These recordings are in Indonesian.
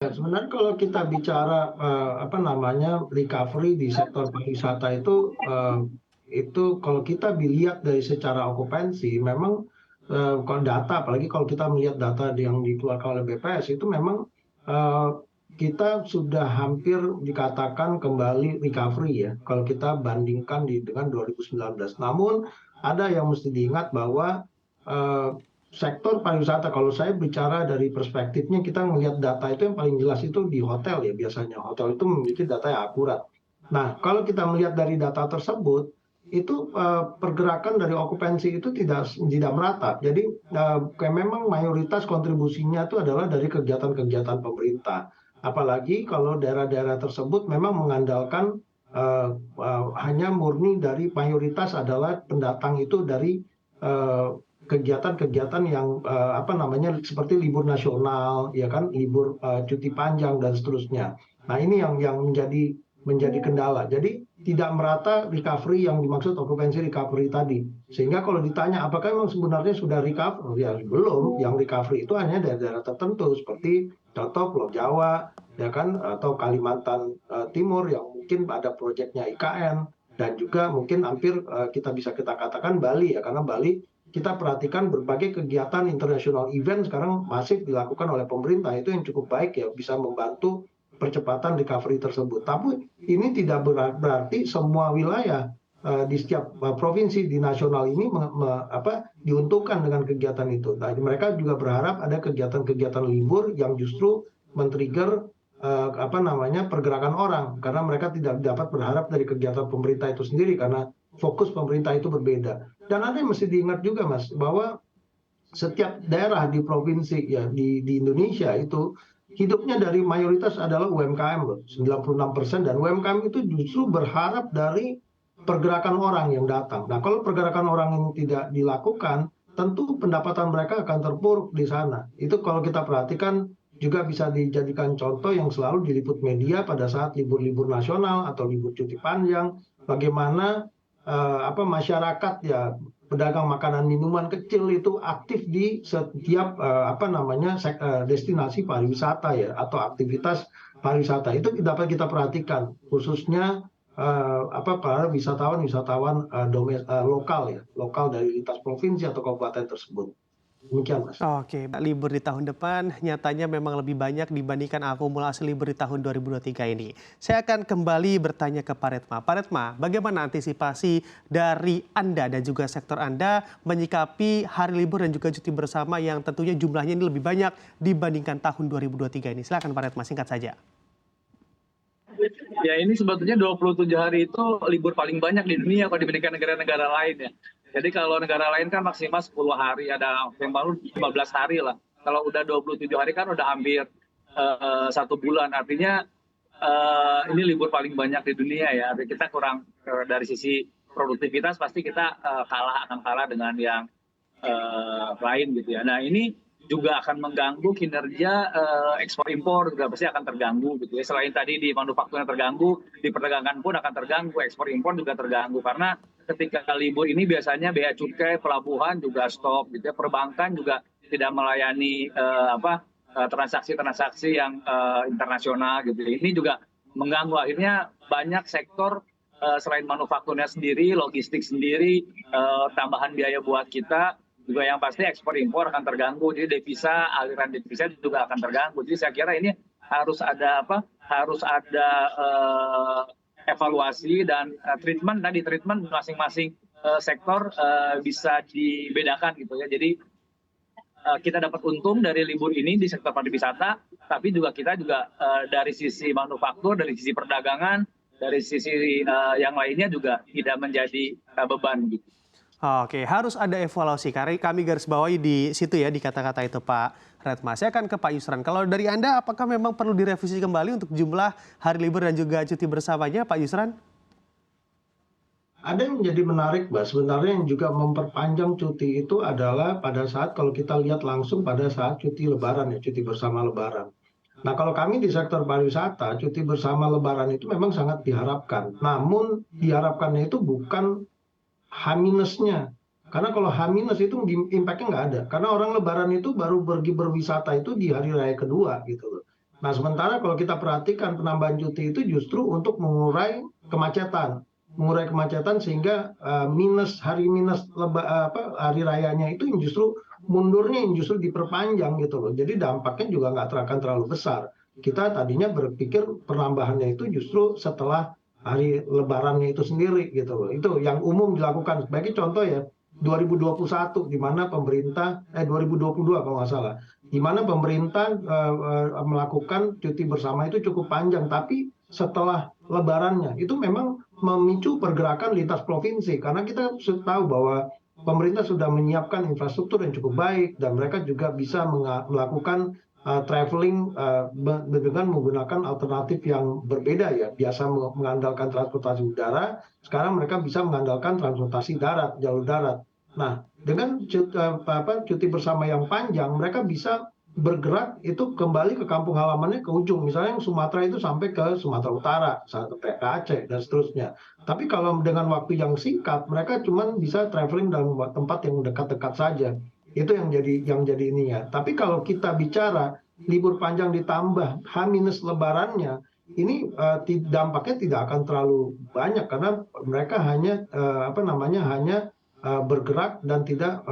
Ya, sebenarnya kalau kita bicara, apa namanya, recovery di sektor pariwisata itu kalau kita lihat dari secara okupansi memang, kalau data apalagi kalau kita melihat data yang dikeluarkan oleh BPS itu memang, eee, kita sudah hampir dikatakan kembali recovery ya, kalau kita bandingkan dengan 2019. Namun ada yang mesti diingat bahwa, eee sektor pariwisata kalau saya bicara dari perspektifnya kita melihat data itu yang paling jelas itu di hotel ya biasanya, hotel itu memiliki data yang akurat. Nah, kalau kita melihat dari data tersebut, itu, pergerakan dari okupansi itu tidak merata. Jadi, kayak memang mayoritas kontribusinya itu adalah dari kegiatan-kegiatan pemerintah. Apalagi kalau daerah-daerah tersebut memang mengandalkan, hanya murni dari mayoritas adalah pendatang itu dari, eee, kegiatan-kegiatan yang, apa namanya, seperti libur nasional, ya kan, libur, cuti panjang dan seterusnya. Nah, ini yang menjadi kendala. Jadi tidak merata recovery yang dimaksud okupansi recovery tadi. Sehingga kalau ditanya apakah memang sebenarnya sudah recover? Ya belum, yang recovery itu hanya daerah-daerah tertentu seperti contoh Pulau Jawa, ya kan, atau Kalimantan, Timur yang mungkin ada proyeknya IKN dan juga mungkin hampir, kita katakan Bali ya, karena Bali kita perhatikan berbagai kegiatan international event sekarang masif dilakukan oleh pemerintah itu yang cukup baik ya bisa membantu percepatan recovery tersebut. Tapi ini tidak berarti semua wilayah di setiap provinsi di nasional ini diuntungkan dengan kegiatan itu. Nah, mereka juga berharap ada kegiatan-kegiatan libur yang justru men-trigger apa namanya pergerakan orang karena mereka tidak dapat berharap dari kegiatan pemerintah itu sendiri karena fokus pemerintah itu berbeda. Dan ada yang mesti diingat juga Mas, bahwa setiap daerah di provinsi ya di Indonesia itu hidupnya dari mayoritas adalah UMKM loh, 96% dan UMKM itu justru berharap dari pergerakan orang yang datang. Nah, kalau pergerakan orang ini tidak dilakukan, tentu pendapatan mereka akan terpuruk di sana. Itu kalau kita perhatikan juga bisa dijadikan contoh yang selalu diliput media pada saat libur-libur nasional atau libur cuti panjang, bagaimana masyarakat ya pedagang makanan minuman kecil itu aktif di setiap apa namanya destinasi pariwisata ya atau aktivitas pariwisata itu dapat kita perhatikan khususnya para wisatawan-wisatawan lokal ya lokal dari lintas provinsi atau kabupaten tersebut. Demikian Mas. Oke, libur di tahun depan nyatanya memang lebih banyak dibandingkan akumulasi libur di tahun 2023 ini. Saya akan kembali bertanya ke Pak Retma. Pak Retma, bagaimana antisipasi dari Anda dan juga sektor Anda menyikapi hari libur dan juga cuti bersama yang tentunya jumlahnya ini lebih banyak dibandingkan tahun 2023 ini? Silakan Pak Retma, singkat saja. Ya ini sebetulnya 27 hari itu libur paling banyak di dunia kalau dibandingkan negara-negara lain ya. Jadi kalau negara lain kan maksimal 10 hari, ada yang baru 15 hari lah. Kalau udah 27 hari kan udah hampir 1 bulan. Artinya ini libur paling banyak di dunia ya. Kita kurang dari sisi produktivitas pasti kita akan kalah dengan yang lain gitu ya. Nah ini juga akan mengganggu kinerja ekspor impor juga pasti akan terganggu gitu ya. Selain tadi di manufakturnya terganggu, di perdagangan pun akan terganggu, ekspor impor juga terganggu karena ketika libur ini biasanya bea cukai, pelabuhan juga stop gitu ya. Perbankan juga tidak melayani transaksi-transaksi yang internasional gitu. Ini juga mengganggu akhirnya banyak sektor selain manufakturnya sendiri, logistik sendiri, tambahan biaya buat kita juga yang pasti ekspor impor akan terganggu, jadi aliran devisa juga akan terganggu. Jadi saya kira ini harus ada evaluasi dan treatment masing-masing sektor bisa dibedakan gitu ya. Jadi kita dapat untung dari libur ini di sektor pariwisata, tapi kita juga dari sisi manufaktur, dari sisi perdagangan, dari sisi yang lainnya juga tidak menjadi beban gitu. Oke, harus ada evaluasi. Karena kami garis bawahi di situ ya, di kata-kata itu Pak Retma. Saya akan ke Pak Yusran. Kalau dari Anda, apakah memang perlu direvisi kembali untuk jumlah hari libur dan juga cuti bersamanya, Pak Yusran? Ada yang menjadi menarik, Mbak. Sebenarnya yang juga memperpanjang cuti itu adalah pada saat kalau kita lihat langsung pada saat cuti lebaran ya, cuti bersama lebaran. Nah, kalau kami di sektor pariwisata, cuti bersama lebaran itu memang sangat diharapkan. Namun diharapkannya itu bukan H-nya. Karena kalau H- itu impact-nya nggak ada. Karena orang lebaran itu baru pergi berwisata itu di hari raya kedua gitu loh. Nah, sementara kalau kita perhatikan penambahan cuti itu justru untuk mengurai kemacetan sehingga hari minus hari rayanya itu justru mundurnya justru diperpanjang gitu loh. Jadi dampaknya juga nggak akan terlalu besar. Kita tadinya berpikir penambahannya itu justru setelah hari lebarannya itu sendiri gitu loh. Itu yang umum dilakukan. Sebagai contoh ya, 2021 di mana pemerintah 2022 kalau nggak salah, di mana pemerintah melakukan cuti bersama itu cukup panjang, tapi setelah lebarannya itu memang memicu pergerakan lintas provinsi karena kita tahu bahwa pemerintah sudah menyiapkan infrastruktur yang cukup baik dan mereka juga bisa melakukan traveling dengan menggunakan alternatif yang berbeda ya. Biasa mengandalkan transportasi udara, sekarang mereka bisa mengandalkan transportasi darat, jalur darat. Nah, dengan cuti bersama yang panjang, mereka bisa bergerak itu kembali ke kampung halamannya ke ujung. Misalnya yang Sumatera itu sampai ke Sumatera Utara, sampai ke Aceh, dan seterusnya. Tapi kalau dengan waktu yang singkat, mereka cuma bisa traveling dalam tempat yang dekat-dekat saja. Itu yang jadi ininya. Tapi kalau kita bicara libur panjang ditambah H- lebarannya, ini dampaknya tidak akan terlalu banyak karena mereka hanya hanya bergerak dan tidak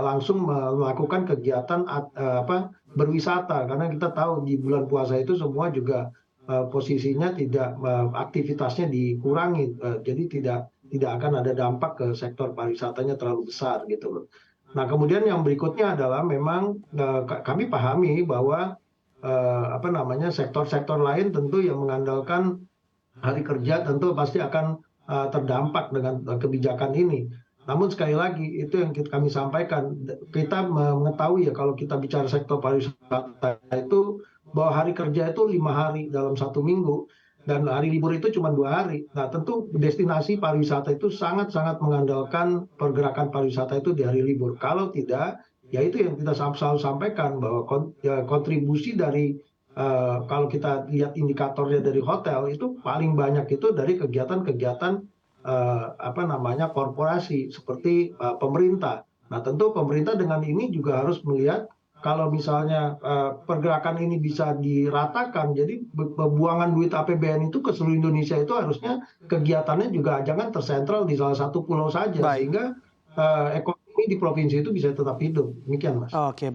langsung melakukan kegiatan berwisata karena kita tahu di bulan puasa itu semua juga posisinya tidak aktivitasnya dikurangi, jadi tidak akan ada dampak ke sektor pariwisatanya terlalu besar gitu loh. Nah, kemudian yang berikutnya adalah memang kami pahami bahwa sektor-sektor lain tentu yang mengandalkan hari kerja tentu pasti akan terdampak dengan kebijakan ini. Namun sekali lagi itu yang kami sampaikan, kita mengetahui ya kalau kita bicara sektor pariwisata itu bahwa hari kerja itu 5 hari dalam 1 minggu dan hari libur itu cuma 2 hari. Nah, tentu destinasi pariwisata itu sangat-sangat mengandalkan pergerakan pariwisata itu di hari libur. Kalau tidak, ya itu yang kita selalu sampaikan bahwa kontribusi dari kalau kita lihat indikatornya dari hotel itu paling banyak itu dari kegiatan-kegiatan korporasi seperti pemerintah. Nah, tentu pemerintah dengan ini juga harus melihat kalau misalnya pergerakan ini bisa diratakan, jadi pembuangan duit APBN itu ke seluruh Indonesia itu harusnya kegiatannya juga jangan tersentral di salah satu pulau saja, Baik. sehingga ekonomi di provinsi itu bisa tetap hidup. Demikian, Mas. Oke.